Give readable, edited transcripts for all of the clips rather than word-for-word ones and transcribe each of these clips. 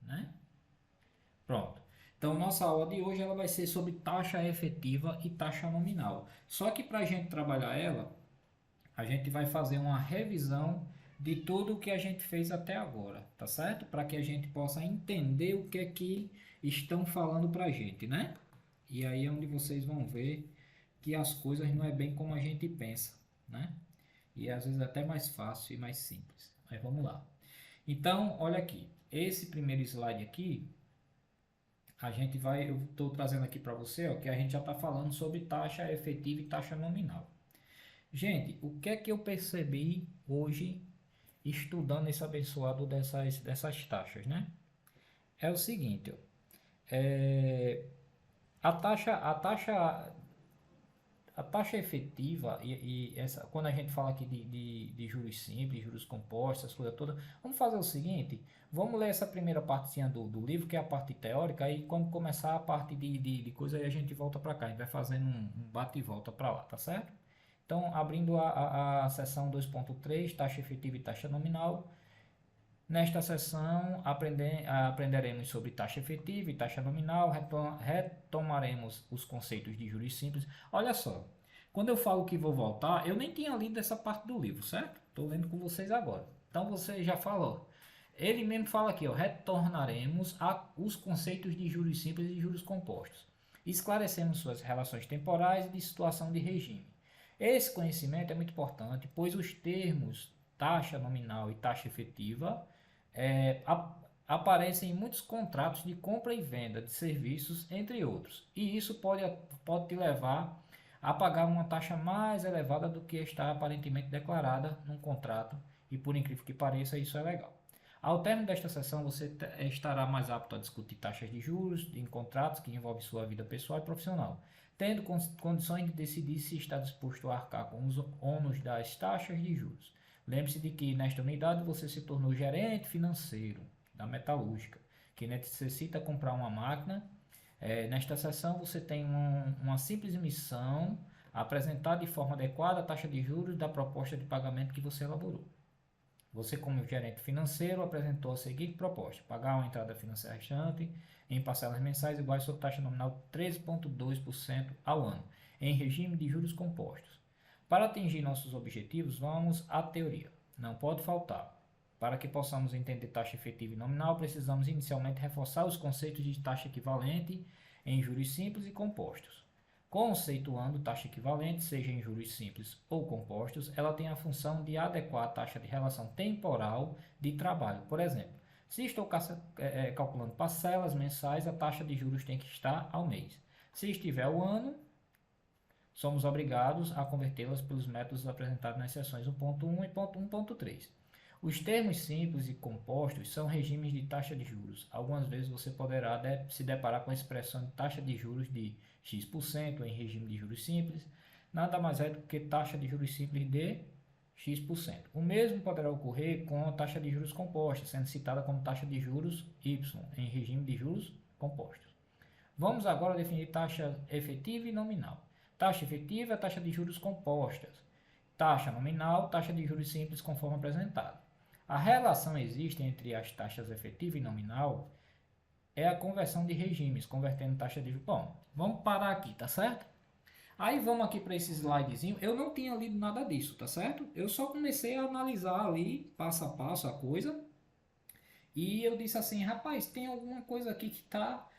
né? Pronto. Então, nossa aula de hoje ela vai ser sobre taxa efetiva e taxa nominal. Só que para a gente trabalhar ela, a gente vai fazer uma revisão de tudo o que a gente fez até agora, tá certo? Para que a gente possa entender o que é que estão falando para a gente, né? E aí é onde vocês vão ver que as coisas não é bem como a gente pensa, né? E às vezes é até mais fácil e mais simples. Mas vamos lá. Então, olha aqui. Esse primeiro slide aqui, eu estou trazendo aqui para você, ó, que a gente já está falando sobre taxa efetiva e taxa nominal. Gente, o que é que eu percebi hoje estudando esse abençoado dessas taxas, né? É o seguinte, ó, a taxa efetiva quando a gente fala aqui de juros simples, juros compostos, essas coisas todas, vamos fazer o seguinte, vamos ler essa primeira partezinha do livro, que é a parte teórica, aí quando começar a parte de coisa, aí a gente volta para cá, a gente vai fazendo um bate e volta para lá, tá certo? Então, abrindo a seção 2.3, taxa efetiva e taxa nominal. Nesta sessão, aprenderemos sobre taxa efetiva e taxa nominal, retomaremos os conceitos de juros simples. Olha só, quando eu falo que vou voltar, eu nem tinha lido essa parte do livro, certo? Estou lendo com vocês agora. Então você já falou. Ele mesmo fala aqui, ó, retornaremos os conceitos de juros simples e juros compostos. Esclarecemos suas relações temporais e de situação de regime. Esse conhecimento é muito importante, pois os termos taxa nominal e taxa efetiva é, aparecem em muitos contratos de compra e venda de serviços, entre outros. E isso pode te levar a pagar uma taxa mais elevada do que está aparentemente declarada num contrato. E por incrível que pareça, isso é legal. Ao término desta sessão, você estará mais apto a discutir taxas de juros em contratos que envolvem sua vida pessoal e profissional, tendo condições de decidir se está disposto a arcar com os ônus das taxas de juros. Lembre-se de que nesta unidade você se tornou gerente financeiro da metalúrgica, que necessita comprar uma máquina. Nesta sessão você tem uma simples missão: apresentar de forma adequada a taxa de juros da proposta de pagamento que você elaborou. Você, como gerente financeiro, apresentou a seguinte proposta: pagar uma entrada financeira restante em parcelas mensais iguais à sua taxa nominal de 13,2% ao ano, em regime de juros compostos. Para atingir nossos objetivos, vamos à teoria. Não pode faltar. Para que possamos entender taxa efetiva e nominal, precisamos inicialmente reforçar os conceitos de taxa equivalente em juros simples e compostos. Conceituando taxa equivalente, seja em juros simples ou compostos, ela tem a função de adequar a taxa de relação temporal de trabalho. Por exemplo, se estou calculando parcelas mensais, a taxa de juros tem que estar ao mês. Se estiver ao ano, somos obrigados a convertê-las pelos métodos apresentados nas seções 1.1 e 1.3. Os termos simples e compostos são regimes de taxa de juros. Algumas vezes você poderá se deparar com a expressão de taxa de juros de X% em regime de juros simples. Nada mais é do que taxa de juros simples de X%. O mesmo poderá ocorrer com a taxa de juros composta, sendo citada como taxa de juros Y em regime de juros compostos. Vamos agora definir taxa efetiva e nominal. Taxa efetiva é a taxa de juros compostas. Taxa nominal, taxa de juros simples conforme apresentado. A relação existe entre as taxas efetiva e nominal é a conversão de regimes, convertendo taxa de juros. Bom, vamos parar aqui, tá certo? Aí vamos aqui para esse slidezinho. Eu não tinha lido nada disso, tá certo? Eu só comecei a analisar ali, passo a passo, a coisa. E eu disse assim, rapaz, tem alguma coisa aqui que tá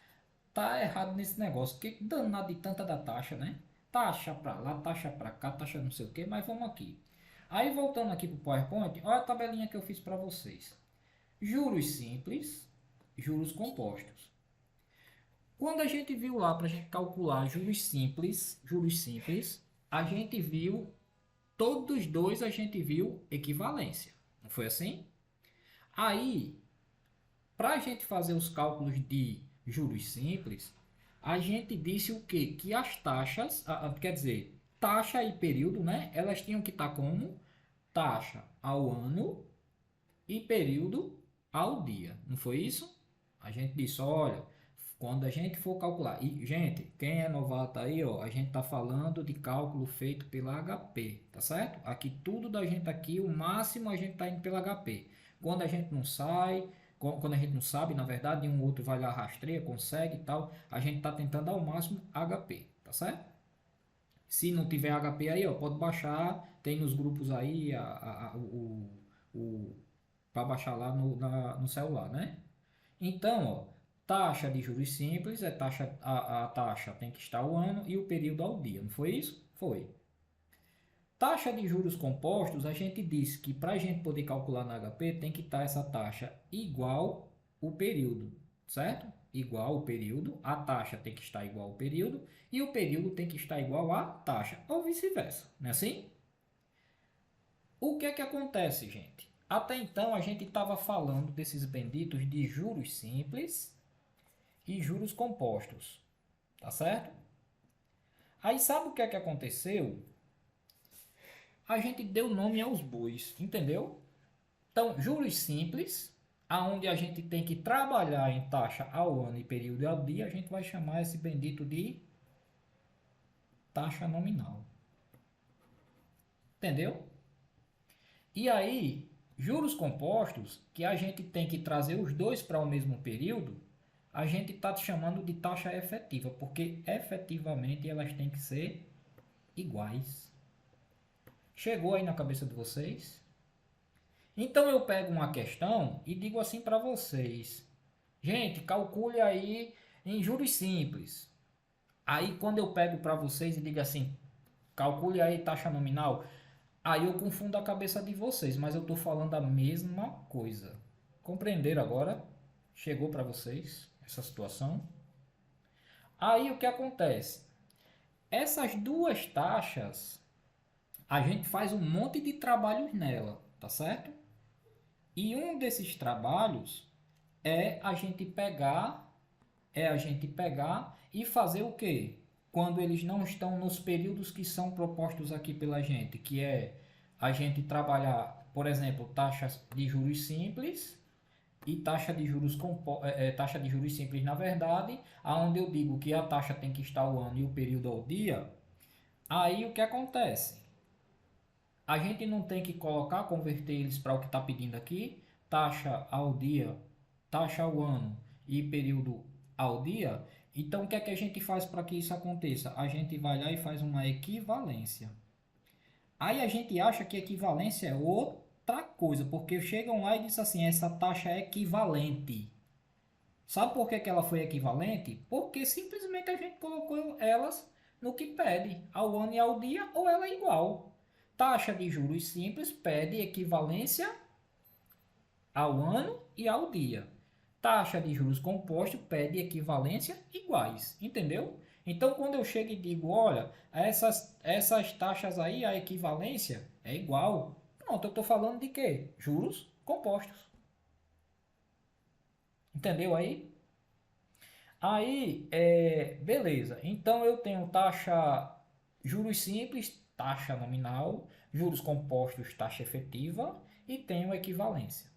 errado nesse negócio. Que danado de tanta da taxa, né? Taxa para lá, taxa para cá, taxa não sei o que, mas vamos aqui. Aí voltando aqui para o PowerPoint, olha a tabelinha que eu fiz para vocês. Juros simples, juros compostos. Quando a gente viu lá para a gente calcular juros simples, a gente viu, todos os dois a gente viu equivalência. Não foi assim? Aí, para a gente fazer os cálculos de juros simples, a gente disse o quê? Que as taxas, quer dizer, taxa e período, né? Elas tinham que estar como taxa ao ano e período ao dia. Não foi isso? A gente disse, olha, quando a gente for calcular, e gente, quem é novato aí, ó, a gente tá falando de cálculo feito pela HP, tá certo? Aqui tudo da gente aqui, o máximo a gente tá indo pela HP. Quando a gente não sai, quando a gente não sabe, na verdade, um outro vai lá, rastreia, consegue e tal, a gente está tentando ao máximo HP, tá certo? Se não tiver HP aí, ó, pode baixar, tem nos grupos aí o para baixar lá no celular, né? Então, ó, taxa de juros simples é a taxa tem que estar o ano e o período ao dia, não foi isso? Foi. Taxa de juros compostos, a gente disse que para a gente poder calcular na HP tem que estar essa taxa igual o período, certo? Igual o período, a taxa tem que estar igual ao período e o período tem que estar igual à taxa, ou vice-versa, não é assim? O que é que acontece, gente? Até então a gente estava falando desses benditos de juros simples e juros compostos, tá certo? Aí sabe o que é que aconteceu? A gente deu nome aos bois, entendeu? Então, juros simples, aonde a gente tem que trabalhar em taxa ao ano e período ao dia, a gente vai chamar esse bendito de taxa nominal. Entendeu? E aí, juros compostos, que a gente tem que trazer os dois para o mesmo período, a gente está chamando de taxa efetiva, porque efetivamente elas têm que ser iguais. Chegou aí na cabeça de vocês? Então eu pego uma questão e digo assim para vocês: gente, calcule aí em juros simples. Aí quando eu pego para vocês e digo assim, calcule aí taxa nominal, aí eu confundo a cabeça de vocês, mas eu estou falando a mesma coisa. Compreenderam agora? Chegou para vocês essa situação? Aí o que acontece? Essas duas taxas, a gente faz um monte de trabalhos nela, tá certo? E um desses trabalhos é a gente pegar, e fazer o quê? Quando eles não estão nos períodos que são propostos aqui pela gente, que é a gente trabalhar, por exemplo, taxas de juros simples e taxa de juros simples, na verdade, aonde eu digo que a taxa tem que estar o ano e o período ao dia. Aí o que acontece? A gente não tem que colocar, converter eles para o que está pedindo aqui, taxa ao dia, taxa ao ano e período ao dia. Então, o que é que a gente faz para que isso aconteça? A gente vai lá e faz uma equivalência. Aí a gente acha que equivalência é outra coisa, porque chegam lá e dizem assim, essa taxa é equivalente. Sabe por que ela foi equivalente? Porque simplesmente a gente colocou elas no que pede, ao ano e ao dia, ou ela é igual. Taxa de juros simples pede equivalência ao ano e ao dia. Taxa de juros composto pede equivalência iguais, entendeu? Então, quando eu chego e digo, olha, essas taxas aí, a equivalência é igual. Pronto, eu estou falando de quê? Juros compostos. Entendeu aí? Aí, beleza. Então, eu tenho taxa juros simples, taxa nominal, juros compostos, taxa efetiva e tenho equivalência.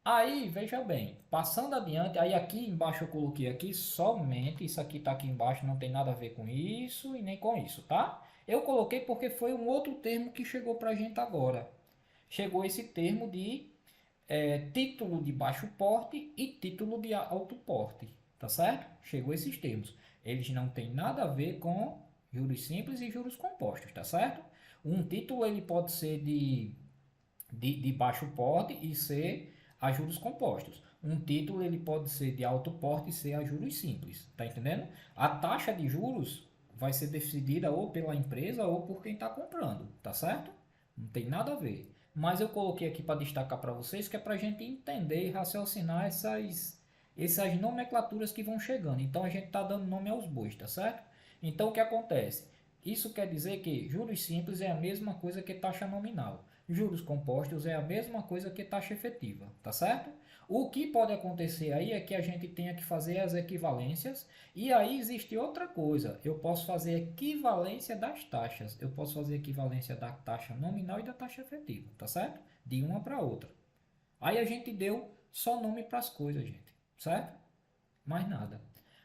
Aí, veja bem, passando adiante, aí aqui embaixo eu coloquei aqui somente, isso aqui está aqui embaixo, não tem nada a ver com isso e nem com isso, tá? Eu coloquei porque foi um outro termo que chegou para a gente agora. Chegou esse termo de título de baixo porte e título de alto porte, tá certo? Chegou esses termos. Eles não têm nada a ver com juros simples e juros compostos, tá certo? Um título ele pode ser de baixo porte e ser a juros compostos. Um título ele pode ser de alto porte e ser a juros simples, tá entendendo? A taxa de juros vai ser decidida ou pela empresa ou por quem está comprando, tá certo? Não tem nada a ver. Mas eu coloquei aqui para destacar para vocês que é para a gente entender e raciocinar essas nomenclaturas que vão chegando. Então a gente está dando nome aos bois, tá certo? Então o que acontece? Isso quer dizer que juros simples é a mesma coisa que taxa nominal. Juros compostos é a mesma coisa que taxa efetiva, tá certo? O que pode acontecer aí é que a gente tenha que fazer as equivalências e aí existe outra coisa. Eu posso fazer equivalência das taxas. Eu posso fazer equivalência da taxa nominal e da taxa efetiva, tá certo? De uma para outra. Aí a gente deu só nome para as coisas, gente, certo? Mais nada.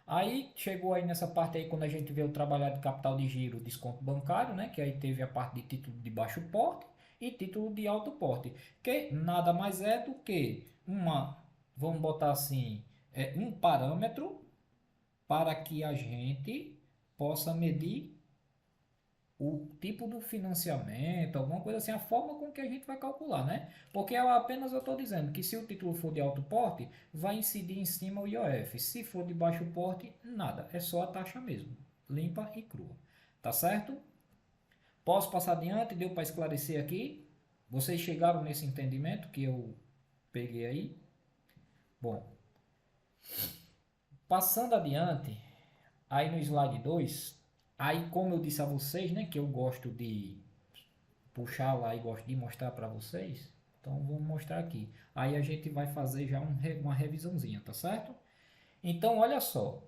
Aí chegou aí nessa parte aí quando a gente veio trabalhar de capital de giro, desconto bancário, né? Que aí teve a parte de título de baixo porte e título de alto porte, que nada mais é do que uma vamos botar assim, um parâmetro para que a gente possa medir o tipo do financiamento, alguma coisa assim, a forma com que a gente vai calcular, né? Porque eu estou dizendo que se o título for de alto porte, vai incidir em cima o IOF. Se for de baixo porte, nada, é só a taxa mesmo, limpa e crua. Tá certo? Posso passar adiante? Deu para esclarecer aqui? Vocês chegaram nesse entendimento que eu peguei aí? Bom, passando adiante, aí no slide 2, aí como eu disse a vocês, né, que eu gosto de puxar lá e gosto de mostrar para vocês, então vamos mostrar aqui. Aí a gente vai fazer já uma revisãozinha, tá certo? Então olha só,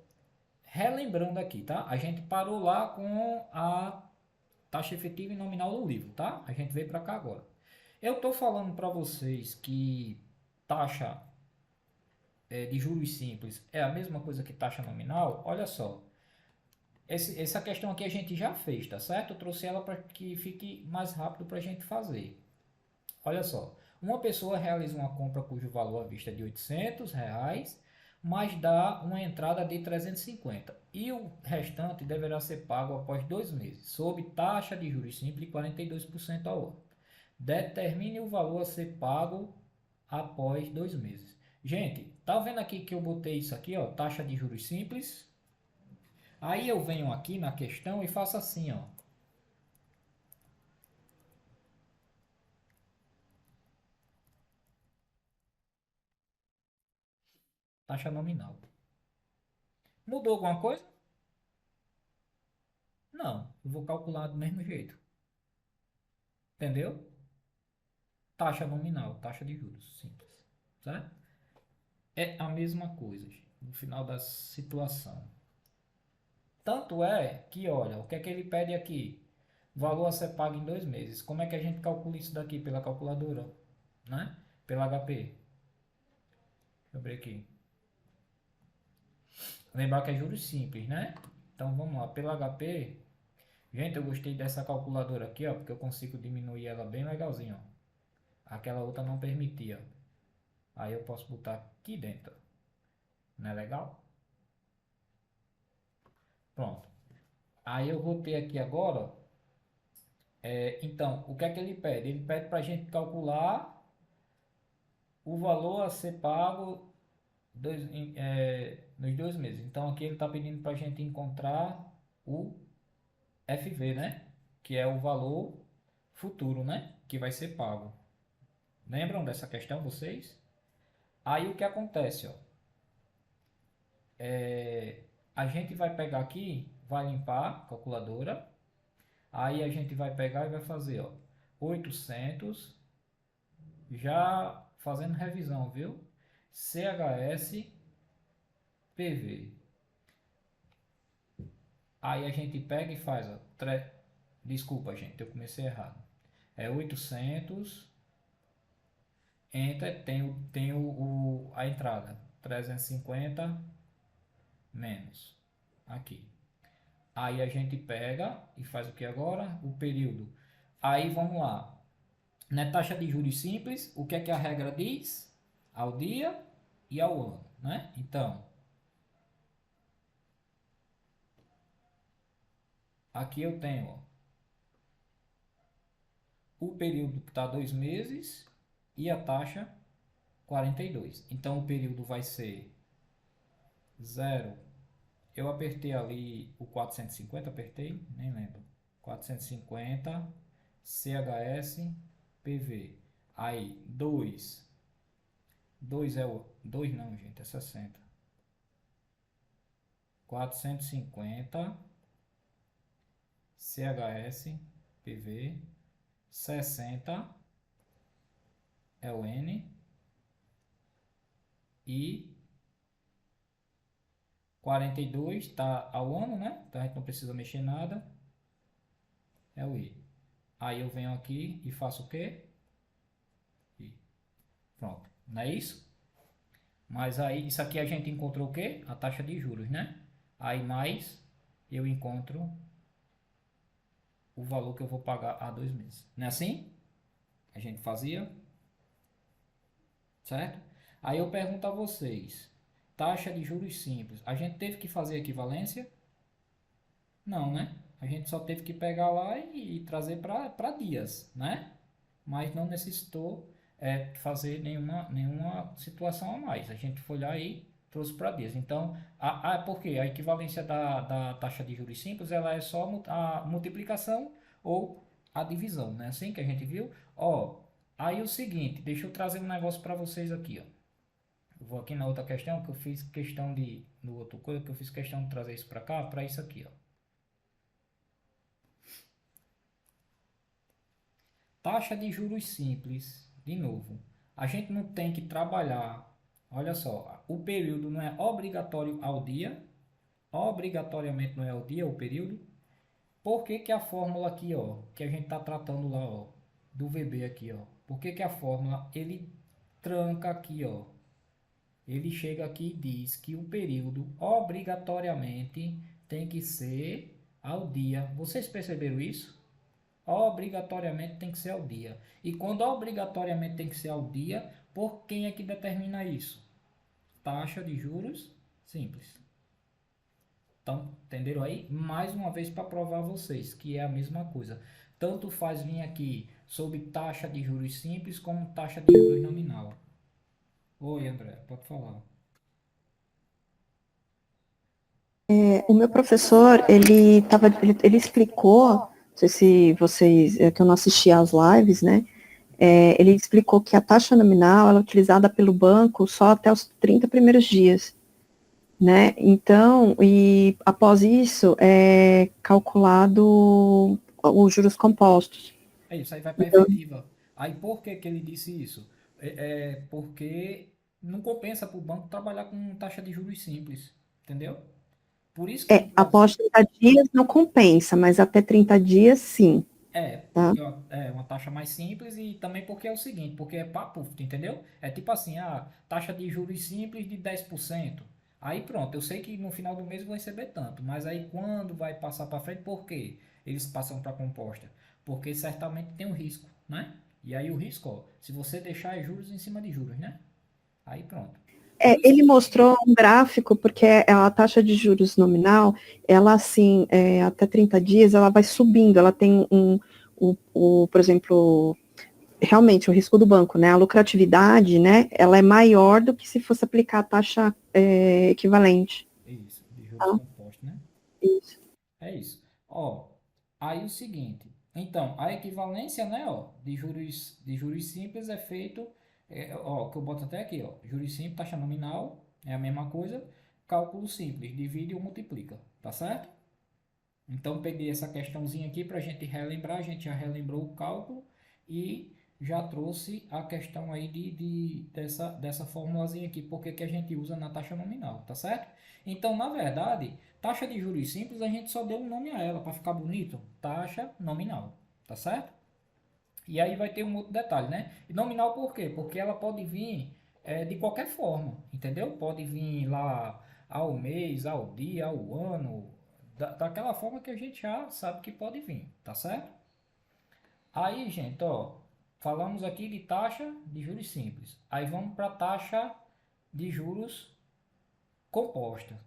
relembrando aqui, tá? A gente parou lá com a taxa efetiva e nominal do livro, tá? A gente veio para cá agora. Eu estou falando para vocês que taxa de juros simples é a mesma coisa que taxa nominal. Olha só, essa questão aqui a gente já fez, tá certo? Eu trouxe ela para que fique mais rápido para a gente fazer. Olha só, uma pessoa realiza uma compra cujo valor à vista é de R$ 800, mas dá uma entrada de 350 e o restante deverá ser pago após 2 meses, sob taxa de juros simples de 42% ao ano. Determine o valor a ser pago após 2 meses. Gente, tá vendo aqui que eu botei isso aqui, ó, taxa de juros simples? Aí eu venho aqui na questão e faço assim, ó. Taxa nominal. Mudou alguma coisa? Não, eu vou calcular do mesmo jeito. Entendeu? Taxa nominal, taxa de juros, simples. Certo? É a mesma coisa, gente, no final da situação. Tanto é que, olha, o que é que ele pede aqui? Valor a ser pago em 2 meses. Como é que a gente calcula isso daqui pela calculadora? Né? Pela HP. Deixa eu abrir aqui. Lembrar que é juros simples, né? Então vamos lá, pela HP. Gente, eu gostei dessa calculadora aqui, ó, porque eu consigo diminuir ela bem legalzinho, ó. Aquela outra não permitia. Aí eu posso botar aqui dentro. Não é legal? Pronto. Aí eu vou ter aqui agora. Então, o que é que ele pede? Ele pede para a gente calcular o valor a ser pago nos 2 meses. Então, aqui ele está pedindo para a gente encontrar o FV, né? Que é o valor futuro, né? Que vai ser pago. Lembram dessa questão vocês? Aí o que acontece, ó? A gente vai pegar aqui, vai limpar a calculadora. Aí a gente vai pegar e vai fazer, ó, 800, já fazendo revisão, viu? CHS PV. Aí a gente pega e faz, ó, desculpa, gente, eu comecei errado. É 800, enter, a entrada, 350 menos, aqui. Aí a gente pega e faz o que agora? O período. Aí vamos lá. Na taxa de juros simples, o que é que a regra diz? Ao dia e ao ano, né? Então, aqui eu tenho ó, o período que está 2 meses e a taxa 42. Então, o período vai ser 0. Eu apertei ali o 450, apertei? Nem lembro. 450 CHS PV. Aí, 2. 2 é o... 2 não, gente, é 60. 450 CHS PV. 60 é o N. E 42 está ao ano, né? Então a gente não precisa mexer nada. É o I. Aí eu venho aqui e faço o quê? I. Pronto. Não é isso? Mas aí, isso aqui a gente encontrou o quê? A taxa de juros, né? Aí mais eu encontro o valor que eu vou pagar a 2 meses. Não é assim? A gente fazia, certo? Aí eu pergunto a vocês, taxa de juros simples, a gente teve que fazer equivalência? Não, né? A gente só teve que pegar lá e trazer para dias, né? Mas não necessitou fazer nenhuma situação a mais. A gente foi lá e trouxe para dias. Então, por quê? A equivalência da taxa de juros simples, ela é só a multiplicação ou a divisão, né? Assim que a gente viu. Ó, aí o seguinte, deixa eu trazer um negócio para vocês aqui, ó. Eu vou aqui na outra questão que eu fiz questão no outro coisa que eu fiz questão de trazer isso para cá, para isso aqui, ó. Taxa de juros simples, de novo. A gente não tem que trabalhar. Olha só, o período não é obrigatório ao dia, obrigatoriamente não é ao dia o período. Por que que a fórmula aqui, ó, que a gente está tratando lá, ó, do VB aqui, ó, por que que a fórmula ele tranca aqui, ó, ele chega aqui e diz que o período obrigatoriamente tem que ser ao dia. Vocês perceberam isso? Obrigatoriamente tem que ser ao dia. E quando obrigatoriamente tem que ser ao dia, por quem é que determina isso? Taxa de juros simples. Então, entenderam aí? Mais uma vez para provar a vocês que é a mesma coisa. Tanto faz vir aqui sobre taxa de juros simples como taxa de juros nominal. Oi, André, pode falar. O meu professor, ele explicou, não sei se vocês, que eu não assisti às lives, né? Ele explicou que a taxa nominal ela é utilizada pelo banco só até os 30 primeiros dias, né? Então, e após isso é calculado os juros compostos. É isso, aí vai para Então, efetiva. Aí por que que ele disse isso? Porque não compensa para o banco trabalhar com taxa de juros simples, entendeu? Por isso que ele traz. após 30 dias não compensa, mas até 30 dias sim, tá? Porque é uma taxa mais simples e também porque é o seguinte, porque é papo, entendeu? É tipo assim, a taxa de juros simples de 10%. Aí pronto, eu sei que no final do mês eu vou receber tanto, mas aí quando vai passar para frente, por quê? Eles passam para composta? Porque certamente tem um risco, né? E aí o risco, ó, se você deixar é juros em cima de juros, né? Aí pronto. Por isso Ele que mostrou um gráfico, porque a taxa de juros nominal, ela assim, até 30 dias, ela vai subindo, ela tem por exemplo, realmente o risco do banco, né? A lucratividade, né? Ela é maior do que se fosse aplicar a taxa equivalente. é isso, de juros Tá? compostos, né? Isso. É isso. Ó, aí o seguinte. Então, a equivalência, né, ó, de juros simples é feito, ó, que eu boto até aqui, ó, juros simples, taxa nominal, é a mesma coisa, cálculo simples, divide ou multiplica, tá certo? Então, peguei essa questãozinha aqui para a gente relembrar, a gente já relembrou o cálculo e já trouxe a questão aí dessa formulazinha aqui, porque que a gente usa na taxa nominal, tá certo? Então, na verdade, taxa de juros simples a gente só deu um nome a ela para ficar bonito, taxa nominal, tá certo? E aí vai ter um outro detalhe, né? E nominal por quê? Porque ela pode vir de qualquer forma, entendeu? Pode vir lá ao mês, ao dia, ao ano, daquela forma que a gente já sabe que pode vir, tá certo? Aí, gente, ó, falamos aqui de taxa de juros simples. Aí vamos para a taxa de juros composta.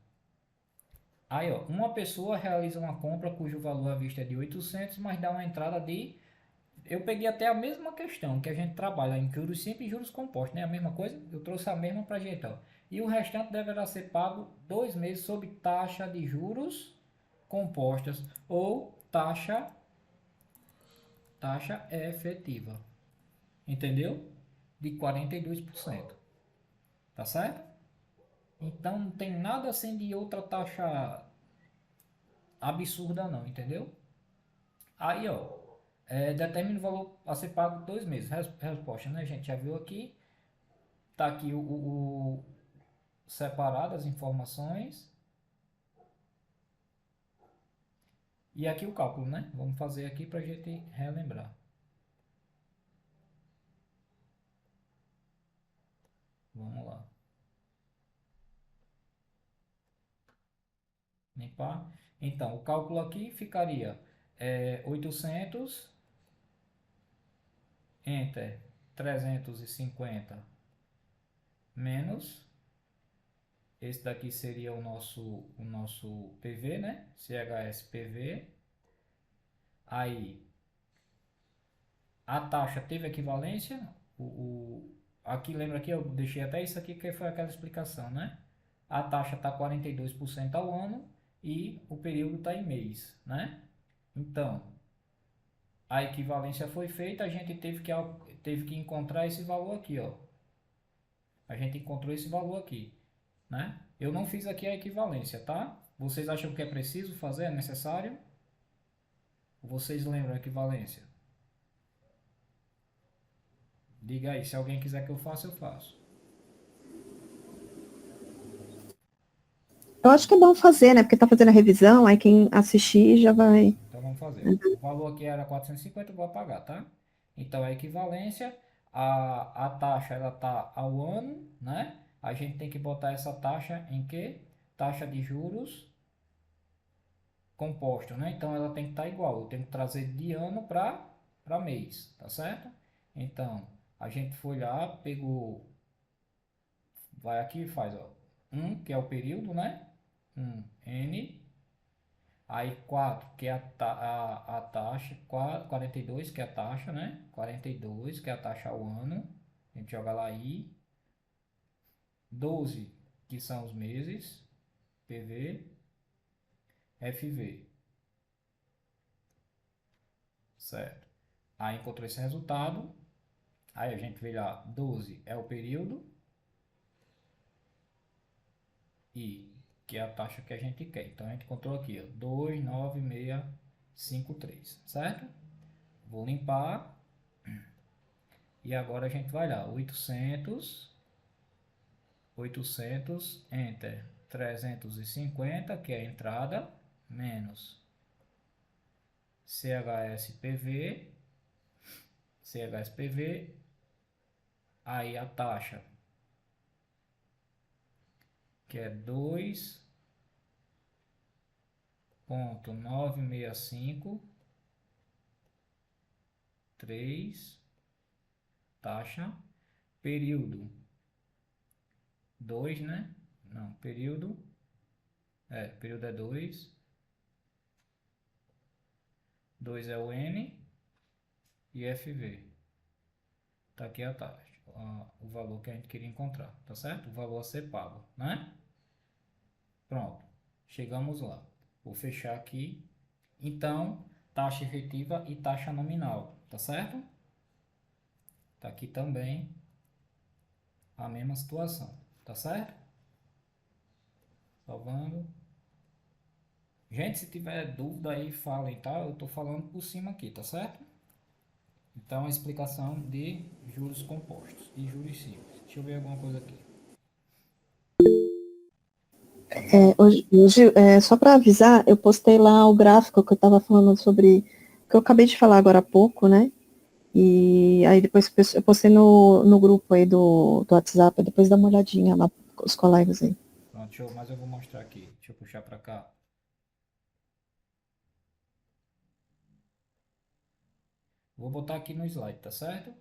Aí, ó, uma pessoa realiza uma compra cujo valor à vista é de 800, mas dá uma entrada de. Eu peguei até a mesma questão que a gente trabalha em juros simples e juros compostos, né? A mesma coisa, eu trouxe a mesma para a gente, ó. E o restante deverá ser pago 2 meses sob taxa de juros compostas ou taxa efetiva. Entendeu? De 42%. Tá certo? Então não tem nada assim de outra taxa absurda não, entendeu? Aí, ó, determina o valor a ser pago 2 meses. Resposta, né, gente? Já viu aqui. Tá aqui separado as informações. E aqui o cálculo, né? Vamos fazer aqui para a gente relembrar. Vamos lá. Limpar. Então, o cálculo aqui ficaria 800 enter 350 menos, esse daqui seria o nosso PV, né? CHS PV. Aí, a taxa teve equivalência, aqui, lembra aqui, eu deixei até isso aqui que foi aquela explicação, né? A taxa está 42% ao ano e o período está em mês, né? Então, a equivalência foi feita, a gente teve que encontrar esse valor aqui, ó. A gente encontrou esse valor aqui, né? Eu não fiz aqui a equivalência, tá? Vocês acham que é preciso fazer, é necessário? Vocês lembram a equivalência? Diga aí, se alguém quiser que eu faça, eu faço. Eu acho que é bom fazer, né? Porque tá fazendo a revisão, aí quem assistir já vai. Então vamos fazer, ó. O valor aqui era 450, eu vou apagar, tá? Então a equivalência, a taxa ela tá ao ano, né? A gente tem que botar essa taxa em que? Taxa de juros composto, né? Então ela tem que estar igual. Eu tenho que trazer de ano para mês, tá certo? Então a gente foi lá, pegou, vai aqui e faz, ó, que é o período, né? N. Aí 4 que é a taxa, 42, que é a taxa, né? 42, que é a taxa ao ano. A gente joga lá aí. 12, que são os meses. PV, FV. Certo. Aí encontrou esse resultado. Aí a gente vê lá, 12 é o período. I, que é a taxa que a gente quer. Então a gente encontrou aqui, ó, 29653, certo? Vou limpar. E agora a gente vai lá, 800, enter, 350, que é a entrada, menos CHSPV, aí a taxa, que é 2,965,3, taxa, período, 2, né? Não, período é 2, 2 é o N e FV. Tá aqui a taxa, o valor que a gente queria encontrar, tá certo? O valor a ser pago, né? Pronto, chegamos lá. Vou fechar aqui. Então, taxa efetiva e taxa nominal, tá certo? Tá aqui também a mesma situação, tá certo? Salvando. Gente, se tiver dúvida aí, falem, tá? Eu tô falando por cima aqui, tá certo? Então, a explicação de juros compostos e juros simples. Deixa eu ver alguma coisa aqui. Hoje, só para avisar, eu postei lá o gráfico que eu estava falando sobre, que eu acabei de falar agora há pouco, né? E aí depois eu postei no grupo aí do WhatsApp, depois dá uma olhadinha lá com os colegas aí. Pronto, mas eu vou mostrar aqui. Deixa eu puxar para cá. Vou botar aqui no slide, tá certo? Deixa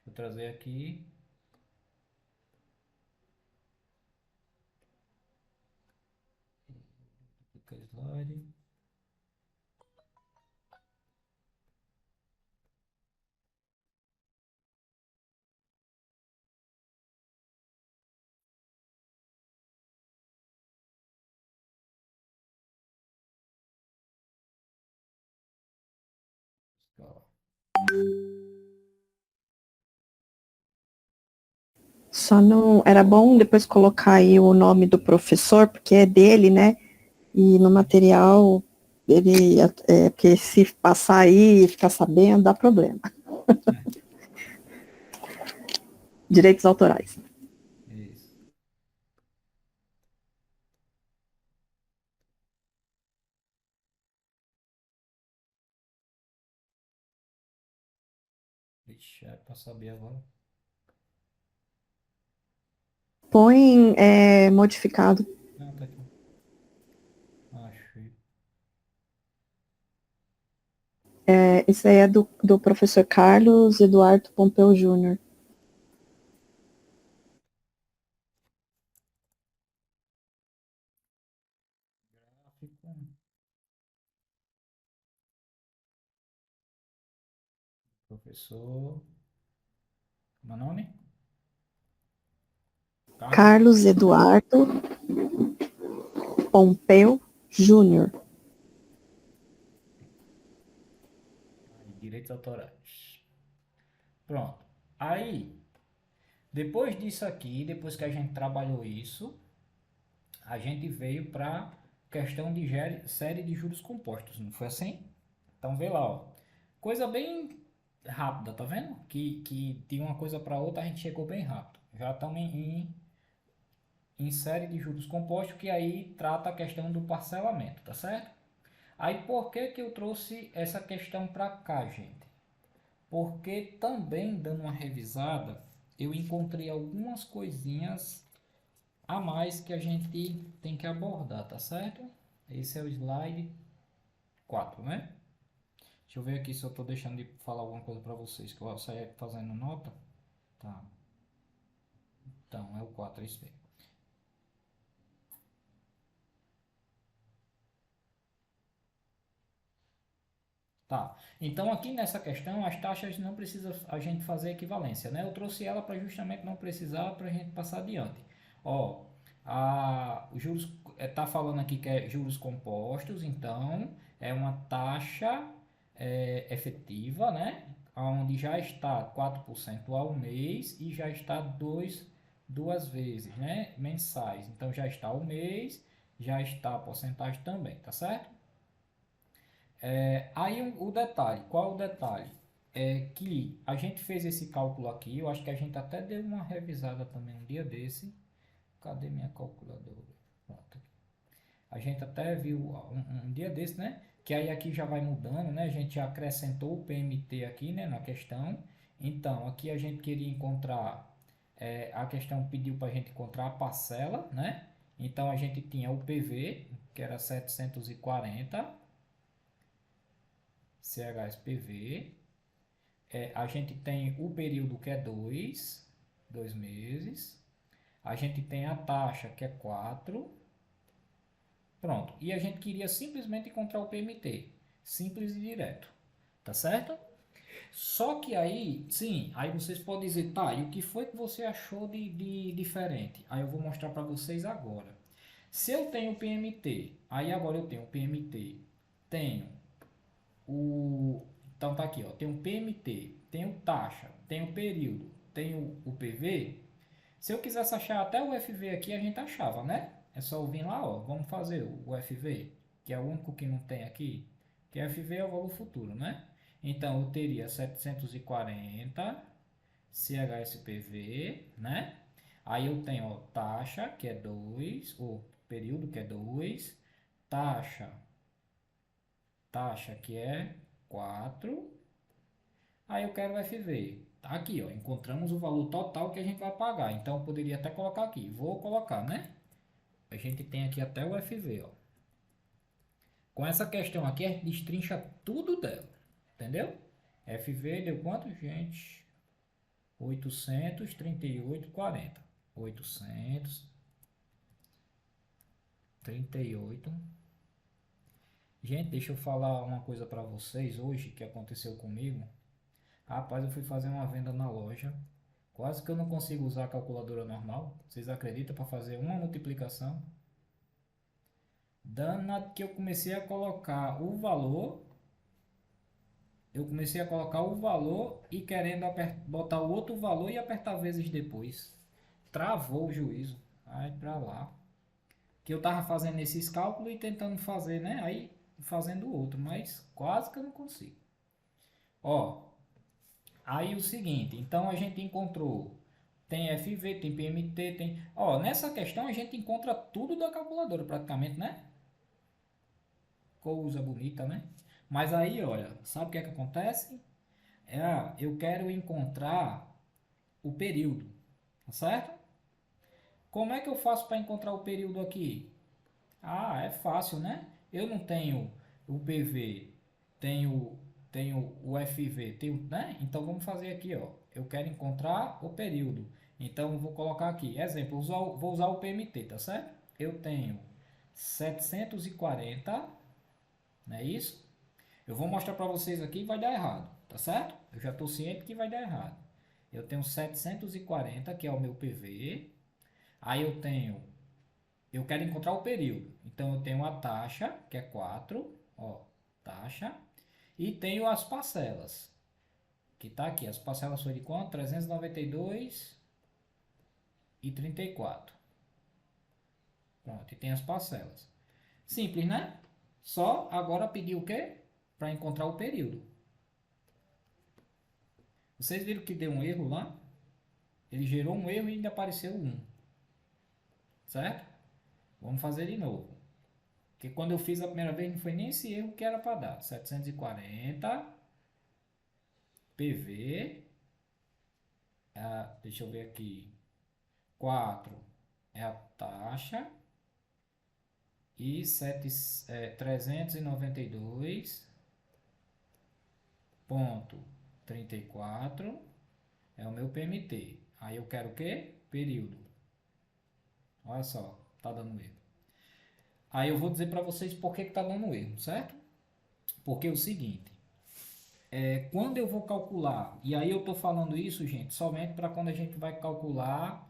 eu trazer aqui. Slide. Só não era bom depois colocar aí o nome do professor, porque é dele, né? E no material ele porque se passar aí e ficar sabendo, dá problema. Direitos autorais. Isso. Deixa eu para saber agora. Põe modificado. Não, tá aqui. Achei. Esse aí é do professor Carlos Eduardo Pompeu Júnior. Professor, meu nome? Carlos Eduardo Pompeu Júnior. Direitos autorais. Pronto. Aí, depois disso aqui, depois que a gente trabalhou isso, a gente veio para questão de série de juros compostos, não foi assim? Então vê lá, ó. Coisa bem rápida, tá vendo? Que de uma coisa para outra a gente chegou bem rápido. Já estamos em série de juros compostos, que aí trata a questão do parcelamento, tá certo? Aí por que que eu trouxe essa questão para cá, gente? Porque também dando uma revisada, eu encontrei algumas coisinhas a mais que a gente tem que abordar, tá certo? Esse é o slide 4, né? Deixa eu ver aqui se eu estou deixando de falar alguma coisa para vocês, que eu saí fazendo nota. Tá. Então, é o 4, é isso aí. Tá. Então, aqui nessa questão, as taxas não precisa a gente fazer equivalência, né? Eu trouxe ela para justamente não precisar para a gente passar adiante. Ó, os juros tá falando aqui que é juros compostos, então é uma taxa efetiva, né? Onde já está 4% ao mês e já está duas vezes, né? Mensais. Então já está o mês, já está a porcentagem também, tá certo? Aí o detalhe, qual é o detalhe? É que a gente fez esse cálculo aqui, eu acho que a gente até deu uma revisada também um dia desse. Cadê minha calculadora? Pronto. A gente até viu um dia desse, né? Que aí aqui já vai mudando, né? A gente já acrescentou o PMT aqui, né? Na questão. Então, aqui a gente queria encontrar, a questão pediu para a gente encontrar a parcela, né? Então, a gente tinha o PV, que era 740, CHSPV. A gente tem o período que é 2 meses. A gente tem a taxa que é 4. Pronto. E a gente queria simplesmente encontrar o PMT. Simples e direto. Tá certo? Só que aí, sim, aí vocês podem dizer, tá, e o que foi que você achou de diferente? Aí eu vou mostrar para vocês agora. Se eu tenho o PMT, aí agora eu tenho o PMT, tenho o... Então tá aqui, ó, tem o PMT, tem o taxa, tem o período, tem o PV. Se eu quisesse achar até o FV aqui, a gente achava, né? É só eu vir lá, ó, vamos fazer o FV, que é o único que não tem aqui, que FV é o valor futuro, né? Então eu teria 740 CHSPV, né? Aí eu tenho, ó, taxa, que é 2, o período, que é 2, taxa, que é 4. Aí eu quero o FV. Tá aqui, ó. Encontramos o valor total que a gente vai pagar. Então eu poderia até colocar aqui. Vou colocar, né? A gente tem aqui até o FV, ó. Com essa questão aqui, a gente destrincha tudo dela. Entendeu? FV deu quanto, gente? 838,40. 838. Gente, deixa eu falar uma coisa para vocês hoje que aconteceu comigo. Rapaz, eu fui fazer uma venda na loja. Quase que eu não consigo usar a calculadora normal. Vocês acreditam para fazer uma multiplicação? Danado que eu comecei a colocar o valor. Eu comecei a colocar o valor e querendo botar o outro valor e apertar vezes depois. Travou o juízo. Aí pra lá. Que eu tava fazendo esses cálculos e tentando fazer, né? Aí fazendo o outro, mas quase que eu não consigo. Ó, aí o seguinte, então a gente encontrou, tem FV, tem PMT, tem... Ó, nessa questão a gente encontra tudo da calculadora praticamente, né? Coisa bonita, né? Mas aí, olha, sabe o que é que acontece? Eu quero encontrar o período, tá certo? Como é que eu faço para encontrar o período aqui? Ah, é fácil, né? Eu não tenho o PV, tenho o FV, né? Então vamos fazer aqui, ó. Eu quero encontrar o período. Então eu vou colocar aqui, exemplo, vou usar o PMT, tá certo? Eu tenho 740, não é isso? Eu vou mostrar para vocês aqui e vai dar errado. tá certo? Eu já estou ciente que vai dar errado. Eu tenho 740, que é o meu PV. Aí eu quero encontrar o período. Então eu tenho a taxa, que é 4, ó, taxa, e tenho as parcelas, que tá aqui. As parcelas foi de quanto? 392,34. Pronto, e tem as parcelas. Simples, né? Só agora pedir o quê? Para encontrar o período. Vocês viram que deu um erro lá? Ele gerou um erro e ainda apareceu um. Certo? Vamos fazer de novo. Porque quando eu fiz a primeira vez não foi nem esse erro que era para dar. 740 PV. Deixa eu ver aqui. 4 é a taxa. E 392,34 é o meu PMT. Aí eu quero o quê? Período. Olha só, tá dando erro. Aí eu vou dizer para vocês por que tá dando erro, certo? Porque é o seguinte, quando eu vou calcular, e aí eu tô falando isso, gente, somente para quando a gente vai calcular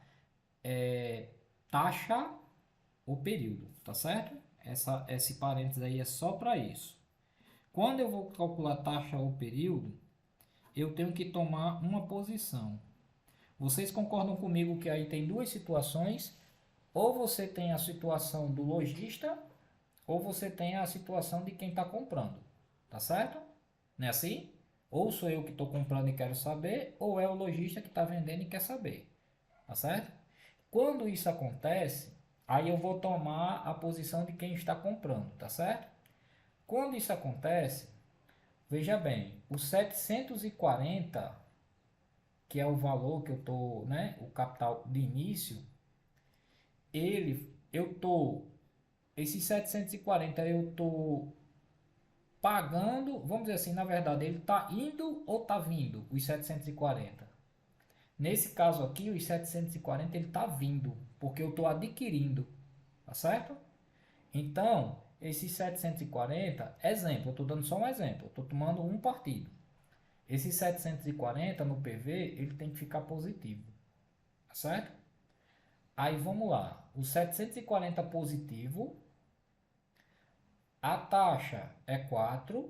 taxa ou período, tá certo? Esse parênteses aí é só para isso. Quando eu vou calcular taxa ou período, eu tenho que tomar uma posição. Vocês concordam comigo que aí tem duas situações? Ou você tem a situação do lojista, ou você tem a situação de quem está comprando. Tá certo? Não é assim? Ou sou eu que estou comprando e quero saber, ou é o lojista que está vendendo e quer saber. Tá certo? Quando isso acontece, aí eu vou tomar a posição de quem está comprando. Tá certo? Quando isso acontece, veja bem, o 740, que é o valor que eu estou, né, o capital de início, esses 740 eu tô pagando, vamos dizer assim, na verdade, ele tá indo ou tá vindo, os 740. Nesse caso aqui, os 740 ele tá vindo, porque eu tô adquirindo, tá certo? Então, esses 740, exemplo, eu tô dando só um exemplo, eu tô tomando um partido. Esses 740 no PV, ele tem que ficar positivo, tá certo? Aí vamos lá, o 740 positivo, a taxa é 4.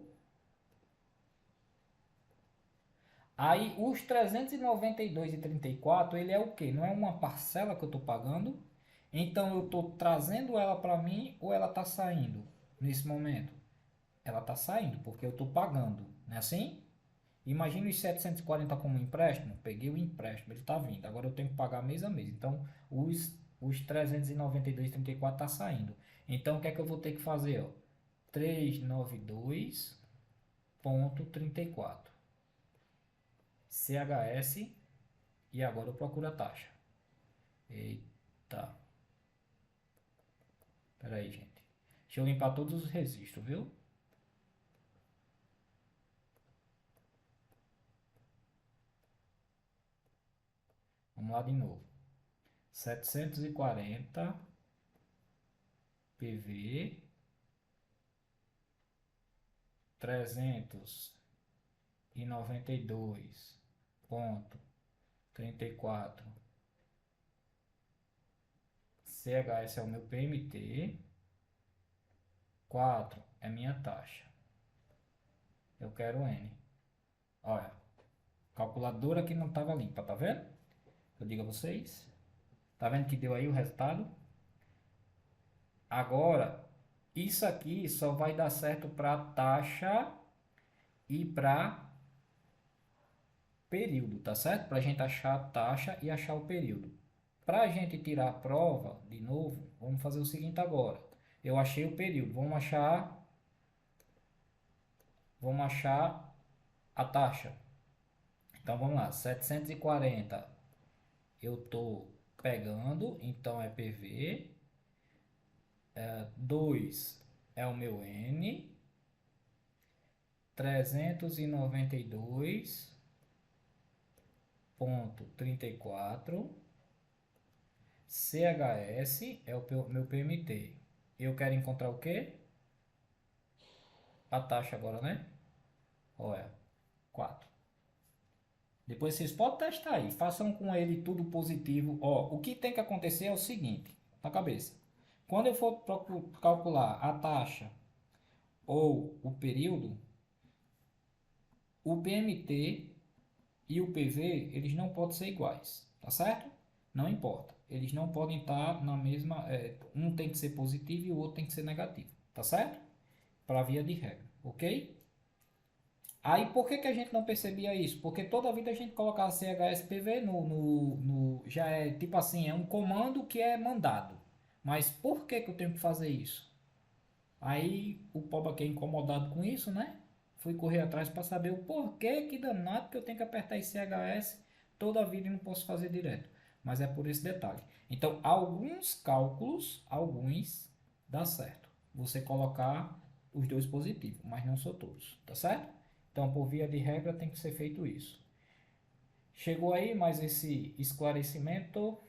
Aí os 392,34 ele é o que? Não é uma parcela que eu estou pagando? Então eu estou trazendo ela para mim ou ela está saindo nesse momento? Ela está saindo porque eu estou pagando, não é assim? Imagina os 740 como empréstimo. Peguei o empréstimo, ele está vindo. Agora eu tenho que pagar mês a mês. Então os 392,34 está saindo. Então o que é que eu vou ter que fazer? Ó? 392,34. CHS e agora eu procuro a taxa. Eita. Pera aí, gente. Deixa eu limpar todos os registros, viu? Vamos lá de novo. 740 PV 392,34 CHS é o meu PMT. 4 é minha taxa. Eu quero N. Olha, calculadora que não estava limpa, tá vendo? Eu digo a vocês. Tá vendo que deu aí o resultado? Agora, isso aqui só vai dar certo para taxa e para período, tá certo? Para a gente achar a taxa e achar o período. Para a gente tirar a prova, de novo, vamos fazer o seguinte agora. Eu achei o período, vamos achar a taxa. Então vamos lá, 740 eu tô pegando, então é PV. 2 é o meu N. 392,34 CHS é o meu PMT. Eu quero encontrar o quê? A taxa agora, né? Olha, 4. Depois vocês podem testar aí. Façam com ele tudo positivo. Ó, o que tem que acontecer é o seguinte, na cabeça. Quando eu for calcular a taxa ou o período, o PMT e o PV, eles não podem ser iguais, tá certo? Não importa. Eles não podem estar na mesma... um tem que ser positivo e o outro tem que ser negativo, tá certo? Para via de regra, ok? Aí, por que a gente não percebia isso? Porque toda a vida a gente colocava CHSPV já é tipo assim, é um comando que é mandado. Mas por que eu tenho que fazer isso? Aí o pobre que é incomodado com isso, né? Fui correr atrás para saber o porquê que danado que eu tenho que apertar esse CHS toda a vida e não posso fazer direto. Mas é por esse detalhe. Então, alguns cálculos, alguns, dá certo. Você colocar os dois positivos, mas não são todos, tá certo? Então, por via de regra, tem que ser feito isso. Chegou aí mais esse esclarecimento?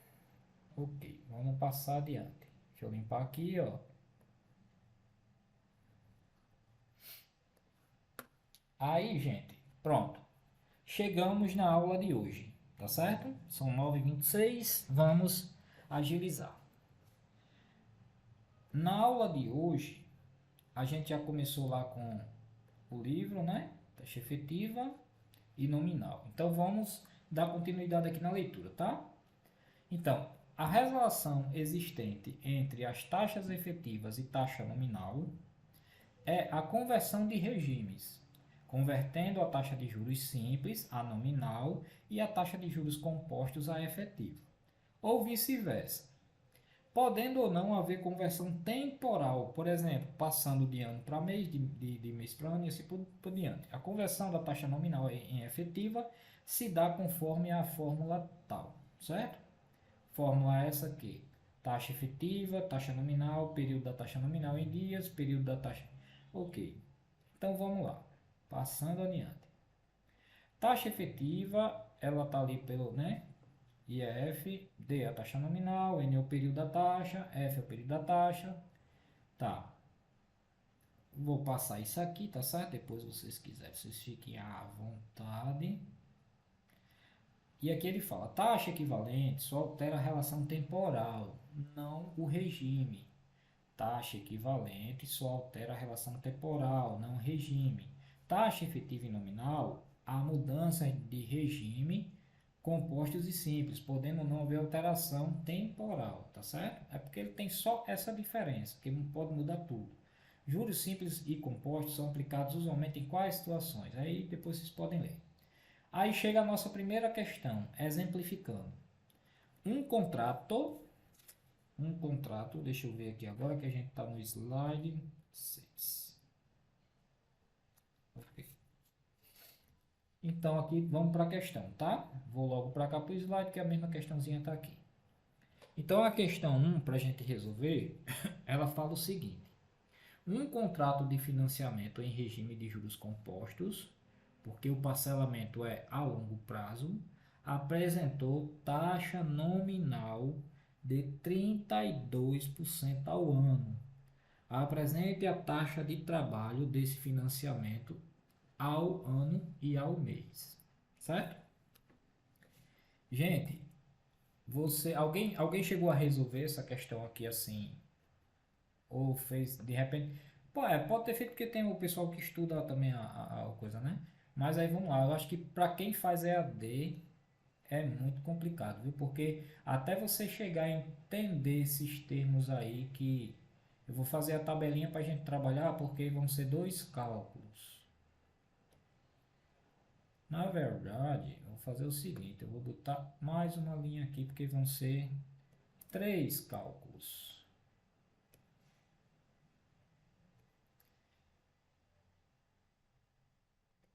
Ok, vamos passar adiante. Deixa eu limpar aqui, ó. Aí, gente, pronto. Chegamos na aula de hoje, tá certo? São 9h26, vamos agilizar. Na aula de hoje, a gente já começou lá com o livro, né? Taxa efetiva e nominal. Então, vamos dar continuidade aqui na leitura, tá? Então, a relação existente entre as taxas efetivas e taxa nominal é a conversão de regimes, convertendo a taxa de juros simples a nominal e a taxa de juros compostos a efetiva, ou vice-versa, podendo ou não haver conversão temporal, por exemplo, passando de ano para mês, de mês para ano e assim por diante. A conversão da taxa nominal em efetiva se dá conforme a fórmula tal, certo? Fórmula essa aqui, taxa efetiva, taxa nominal, período da taxa nominal em dias, período da taxa... Ok, então vamos lá, passando adiante. Taxa efetiva, ela está ali pelo, né? IEF, D é a taxa nominal, N é o período da taxa, F é o período da taxa. Tá. Vou passar isso aqui, tá certo? Depois vocês quiserem, vocês fiquem à vontade. E aqui ele fala, taxa equivalente só altera a relação temporal, não o regime. Taxa equivalente só altera a relação temporal, não o regime. Taxa efetiva e nominal, há mudança de regime, compostos e simples, podendo não haver alteração temporal, tá certo? É porque ele tem só essa diferença, que não pode mudar tudo. Juros simples e compostos são aplicados usualmente em quais situações? Aí depois vocês podem ler. Aí chega a nossa primeira questão, exemplificando. Um contrato, deixa eu ver aqui agora que a gente está no slide 6. Ok. Então aqui vamos para a questão, tá? Vou logo para cá para o slide que a mesma questãozinha está aqui. Então a questão 1, para a gente resolver, ela fala o seguinte. Um contrato de financiamento em regime de juros compostos, porque o parcelamento é a longo prazo, apresentou taxa nominal de 32% ao ano. Apresente a taxa de trabalho desse financiamento ao ano e ao mês, certo? Gente, alguém chegou a resolver essa questão aqui assim, ou fez de repente? Pode ter feito porque tem o pessoal que estuda também a coisa, né? Mas aí vamos lá, eu acho que para quem faz EAD é muito complicado, viu? Porque até você chegar a entender esses termos aí que eu vou fazer a tabelinha para a gente trabalhar, porque vão ser dois cálculos. Na verdade, eu vou fazer o seguinte, eu vou botar mais uma linha aqui, porque vão ser três cálculos.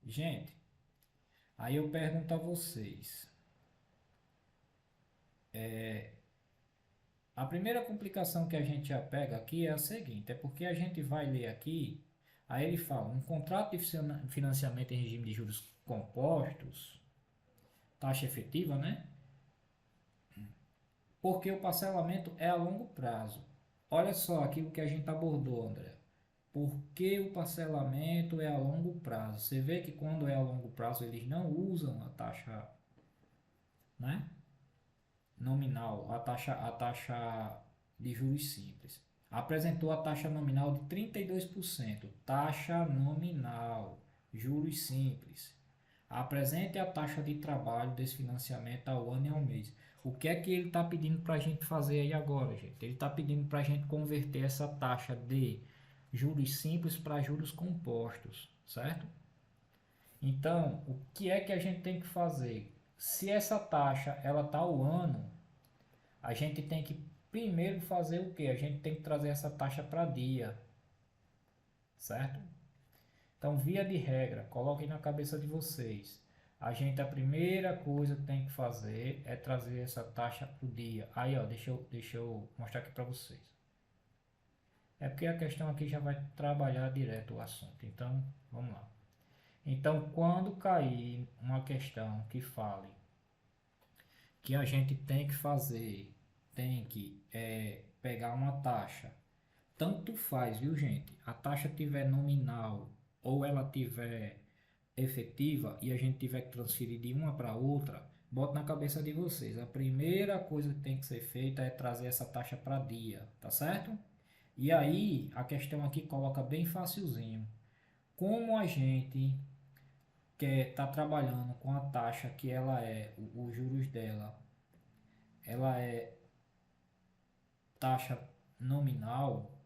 Gente, aí eu pergunto a vocês, a primeira complicação que a gente já pega aqui é a seguinte, é porque a gente vai ler aqui, aí ele fala, um contrato de financiamento em regime de juros compostos, taxa efetiva, né? Porque o parcelamento é a longo prazo. Olha só aquilo que a gente abordou, André. Porque o parcelamento é a longo prazo. Você vê que quando é a longo prazo eles não usam a taxa, né, nominal, a taxa de juros simples. Apresentou a taxa nominal de 32%, taxa nominal, juros simples. Apresente a taxa de trabalho desse financiamento ao ano e ao mês. O que é que ele está pedindo para a gente fazer aí agora, gente? Ele está pedindo para a gente converter essa taxa de juros simples para juros compostos, certo? Então, o que é que a gente tem que fazer? Se essa taxa ela está ao ano, a gente tem que primeiro fazer o que? A gente tem que trazer essa taxa para dia, certo? Então, via de regra, coloquem na cabeça de vocês. A primeira coisa que tem que fazer é trazer essa taxa para o dia. Aí, ó, deixa eu mostrar aqui para vocês. É porque a questão aqui já vai trabalhar direto o assunto. Então, vamos lá. Então, quando cair uma questão que fale que a gente tem que fazer, tem que pegar uma taxa, tanto faz, viu, gente? A taxa tiver nominal ou ela tiver efetiva e a gente tiver que transferir de uma para outra, bota na cabeça de vocês. A primeira coisa que tem que ser feita é trazer essa taxa para dia, tá certo? E aí, a questão aqui coloca bem facilzinho. Como a gente quer tá trabalhando com a taxa que ela é, os juros dela, ela é taxa nominal,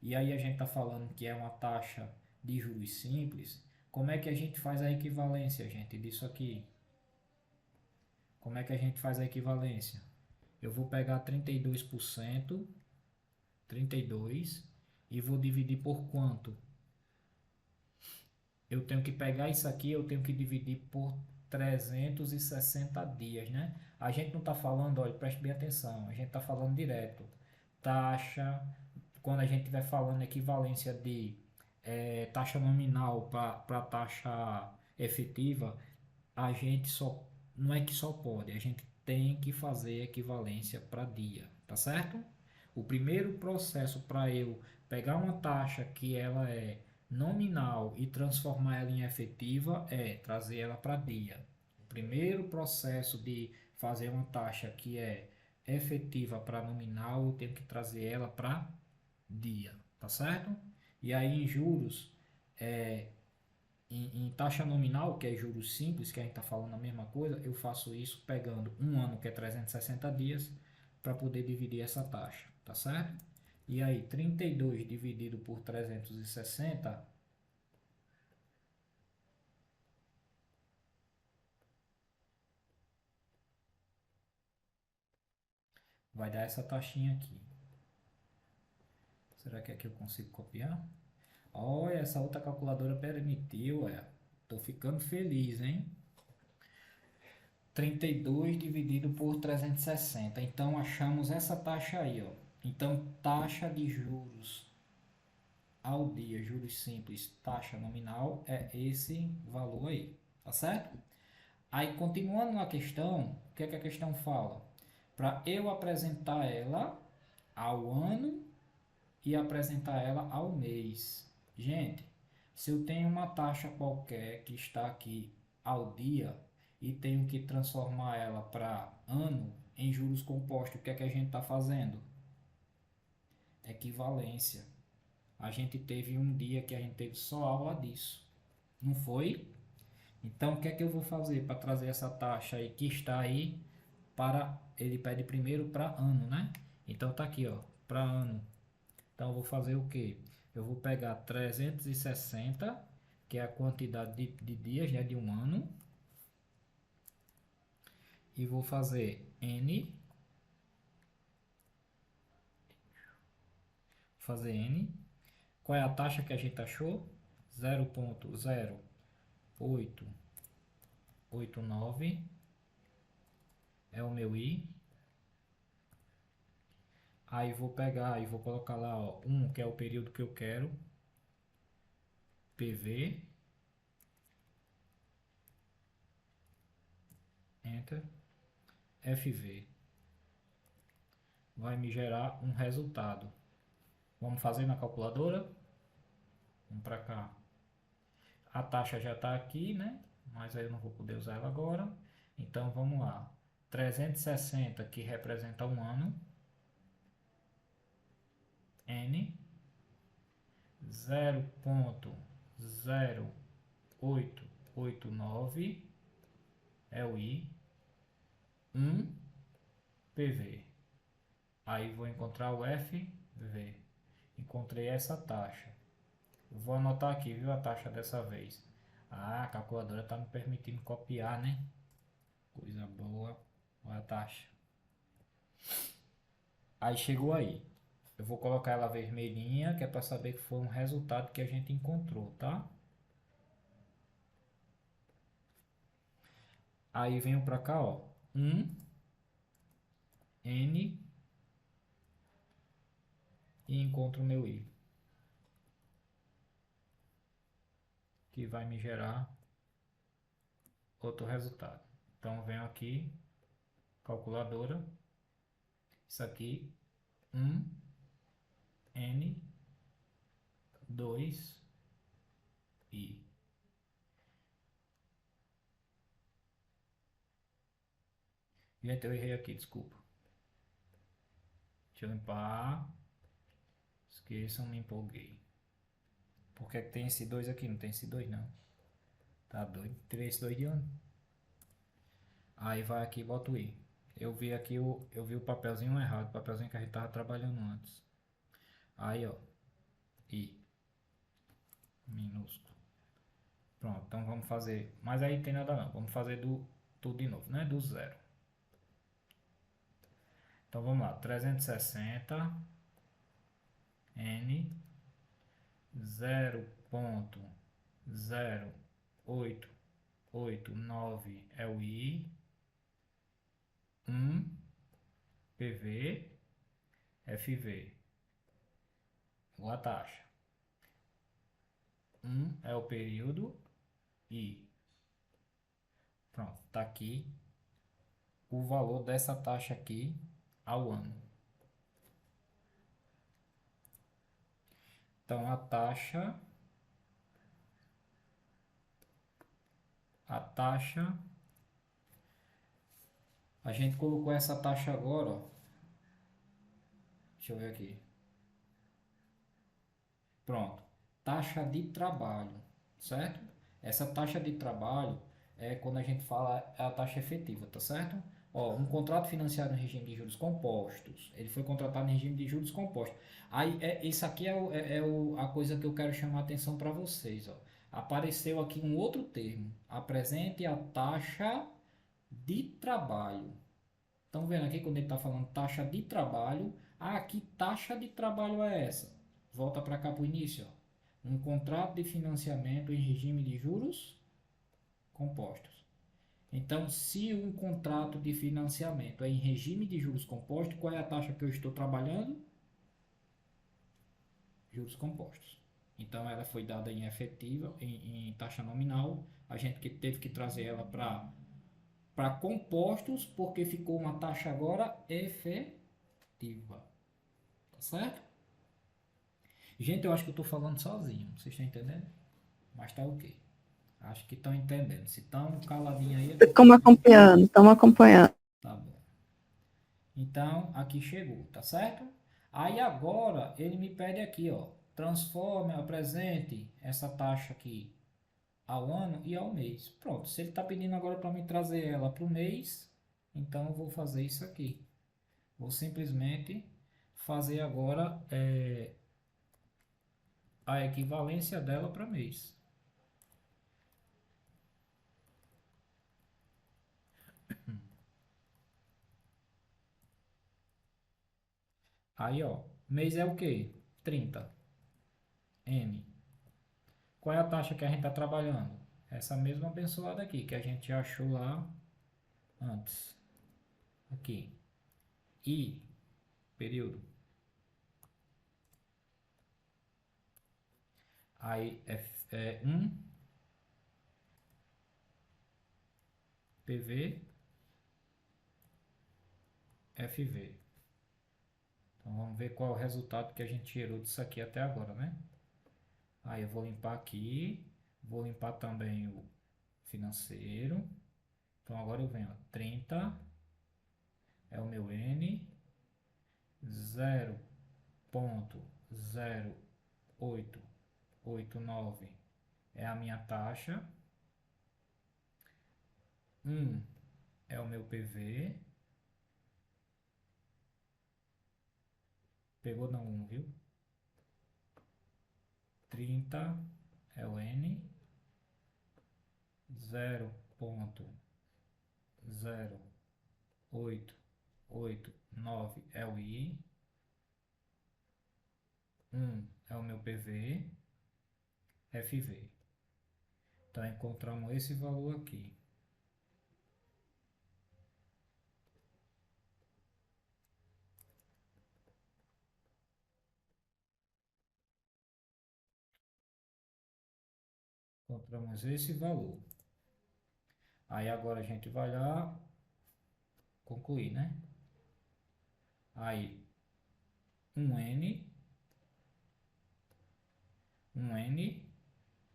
e aí a gente está falando que é uma taxa de juros simples, como é que a gente faz a equivalência, gente, disso aqui? Como é que a gente faz a equivalência? Eu vou pegar 32%, 32, e vou dividir por quanto? Eu tenho que pegar isso aqui, eu tenho que dividir por 360 dias, né? A gente não está falando, olha, preste bem atenção, a gente está falando direto. Taxa, quando a gente estiver falando equivalência de taxa nominal para taxa efetiva, a gente só, não é que só pode, a gente tem que fazer equivalência para dia, tá certo? O primeiro processo para eu pegar uma taxa que ela é nominal e transformar ela em efetiva é trazer ela para dia. O primeiro processo de fazer uma taxa que é efetiva para nominal, eu tenho que trazer ela para dia, tá certo? E aí em juros, em taxa nominal, que é juros simples, que a gente está falando a mesma coisa, eu faço isso pegando um ano, que é 360 dias, para poder dividir essa taxa, tá certo? E aí, 32 dividido por 360 vai dar essa taxinha aqui. Será que aqui eu consigo copiar? Olha, essa outra calculadora permitiu, tô ficando feliz, hein? 32 dividido por 360. Então, achamos essa taxa aí, ó. Então, taxa de juros ao dia, juros simples, taxa nominal, é esse valor aí, tá certo? Aí, continuando na questão, o que é que a questão fala? Para eu apresentar ela ao ano e apresentar ela ao mês. Gente, se eu tenho uma taxa qualquer que está aqui ao dia e tenho que transformar ela para ano em juros compostos, o que é que a gente está fazendo? Equivalência. A gente teve um dia que a gente teve só aula disso, não foi? Então, o que é que eu vou fazer para trazer essa taxa aí que está aí para, ele pede primeiro para ano, né? Então tá aqui, ó, para ano. Então eu vou fazer o que? Eu vou pegar 360, que é a quantidade de dias, né, de um ano, e vou fazer n, Qual é a taxa que a gente achou? 0,0889 é o meu i. Aí vou pegar e vou colocar lá, ó, 1, que é o período que eu quero, PV, Enter, FV. Vai me gerar um resultado. Vamos fazer na calculadora? Vamos para cá. A taxa já está aqui, né? Mas aí eu não vou poder usar ela agora. Então vamos lá. 360 que representa um ano. N 0,0889 é o I. 1 PV. Aí vou encontrar o FV. Encontrei essa taxa. Eu vou anotar aqui, viu, a taxa dessa vez. Ah, a calculadora está me permitindo copiar, né? Coisa boa. Olha a taxa. Aí chegou aí. Eu vou colocar ela vermelhinha, que é para saber que foi um resultado que a gente encontrou, tá? Aí venho para cá, ó. 1 N e encontro o meu I, que vai me gerar outro resultado. Então venho aqui, calculadora, isso aqui, 1 N 2 I. Gente, eu errei aqui, desculpa. Deixa eu limpar. Esqueçam, me empolguei. Por que tem esse 2 aqui? Não tem esse 2 não. Tá doido? Tirei esse 2 de onde? Aí vai aqui e boto o I. Eu vi aqui eu vi o papelzinho errado, o papelzinho que a gente tava trabalhando antes. Aí, ó, I minúsculo. Pronto, então vamos fazer. Mas aí tem nada não. Vamos fazer tudo de novo, né? Do zero. Então vamos lá. 360 N 0,0889 é o I. 1 PV FV. Ou a taxa. 1 é o período I. Pronto, tá aqui o valor dessa taxa aqui ao ano. Então a taxa, a gente colocou essa taxa agora, ó. Deixa eu ver aqui. Pronto, taxa de trabalho, certo? Essa taxa de trabalho é quando a gente fala a taxa efetiva, tá certo? Ó, um contrato financiado em regime de juros compostos, ele foi contratado em regime de juros compostos. Aí, isso aqui a coisa que eu quero chamar a atenção para vocês, ó. Apareceu aqui um outro termo, apresente a taxa de trabalho. Estão vendo aqui quando ele está falando taxa de trabalho? Ah, que taxa de trabalho é essa? Volta para cá para o início, ó. Um contrato de financiamento em regime de juros compostos. Então, se um contrato de financiamento é em regime de juros compostos, qual é a taxa que eu estou trabalhando? Juros compostos. Então, ela foi dada em efetiva, em taxa nominal. A gente que teve que trazer ela para compostos, porque ficou uma taxa agora efetiva. Tá certo? Gente, eu acho que eu estou falando sozinho. Vocês estão entendendo? Mas tá ok. Acho que estão entendendo. Se estão caladinho aí, é porque... Estamos acompanhando, estamos acompanhando. Tá bom. Então, aqui chegou, tá certo? Aí agora, ele me pede aqui, ó. Transforme, apresente essa taxa aqui ao ano e ao mês. Pronto. Se ele está pedindo agora para me trazer ela para o mês, então eu vou fazer isso aqui. Vou simplesmente fazer agora a equivalência dela para mês. Aí, ó, mês é o quê? 30. M. Qual é a taxa que a gente está trabalhando? Essa mesma abençoada aqui, que a gente já achou lá antes. Aqui. I, período. Aí é 1 PV FV. Então vamos ver qual é o resultado que a gente gerou disso aqui até agora, né? Aí eu vou limpar aqui, vou limpar também o financeiro. Então agora eu venho, ó, 30 é o meu N, 0,0889 é a minha taxa, 1 é o meu PV, pegou não 1, viu? 30 é o N, 0,0889 é o I, 1 é o meu PV, FV. Então encontramos esse valor aqui. Encontramos esse valor. Aí agora a gente vai lá concluir, né? Aí um N,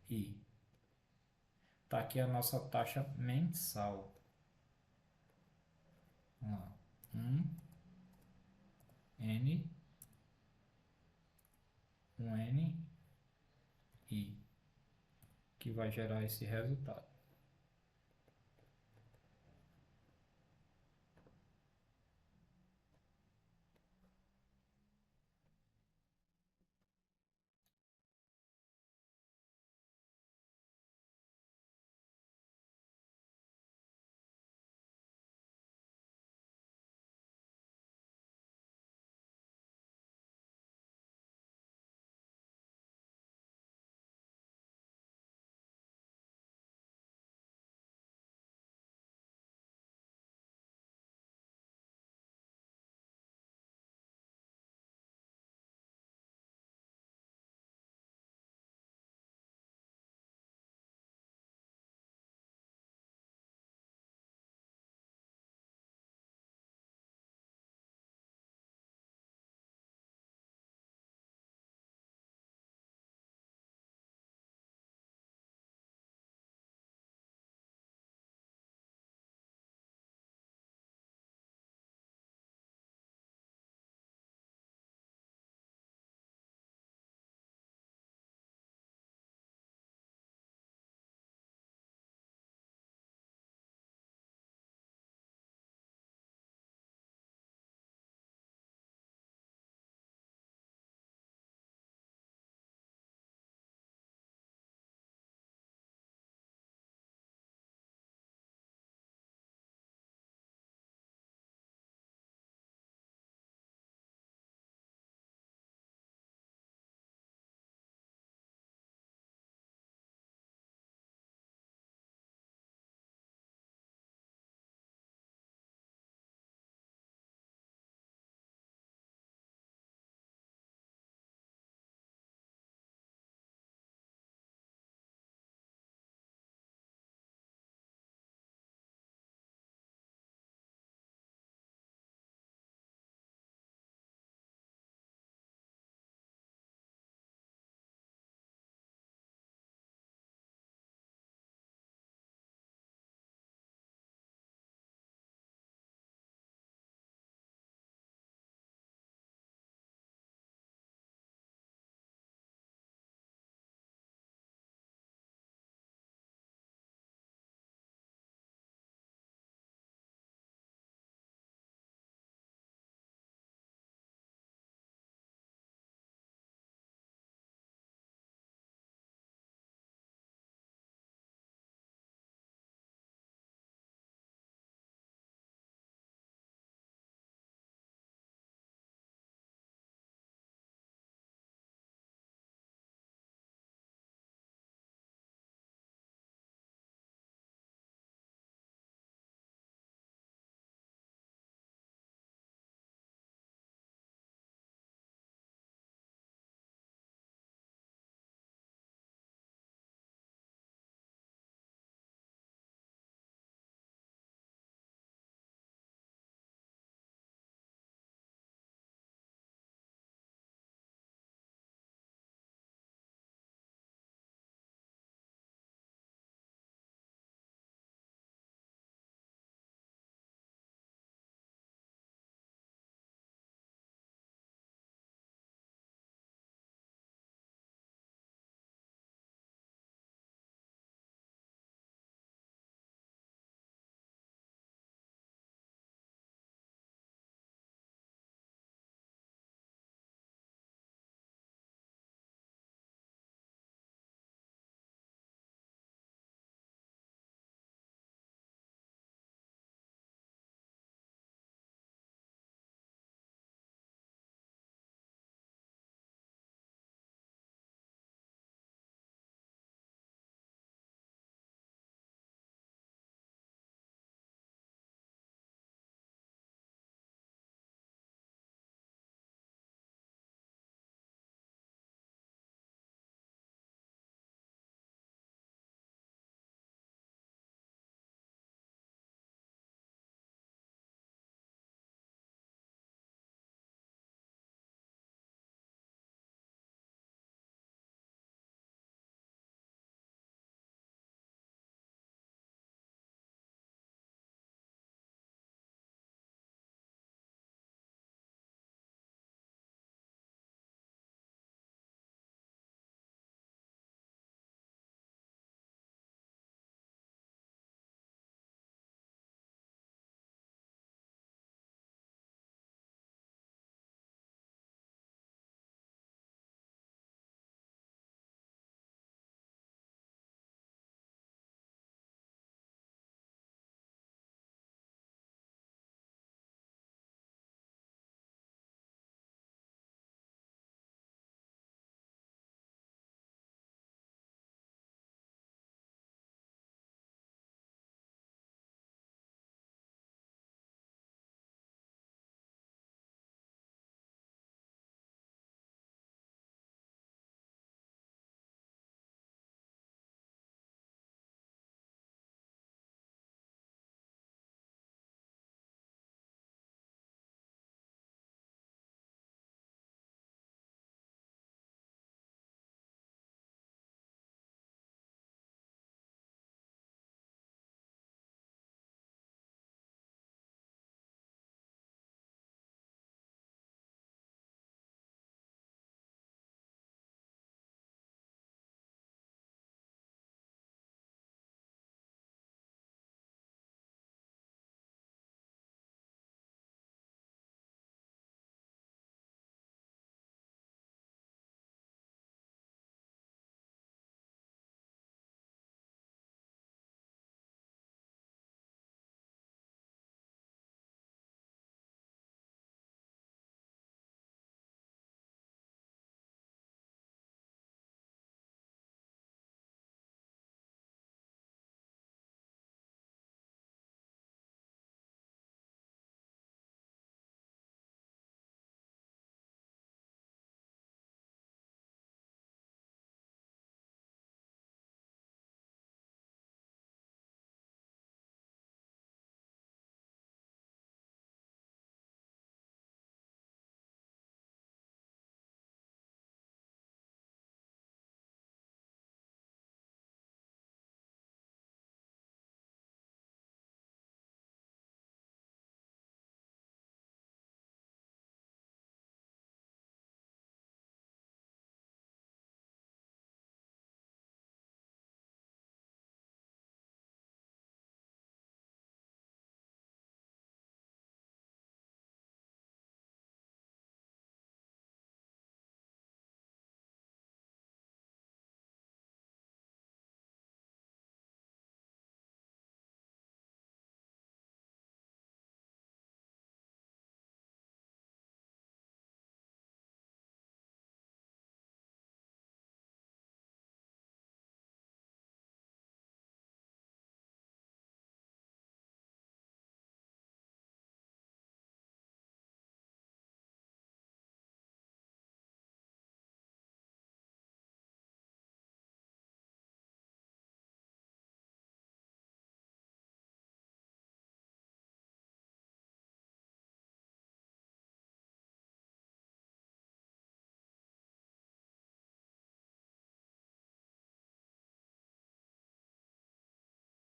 I. Tá aqui a nossa taxa mensal. Vamos lá. N, I, que vai gerar esse resultado.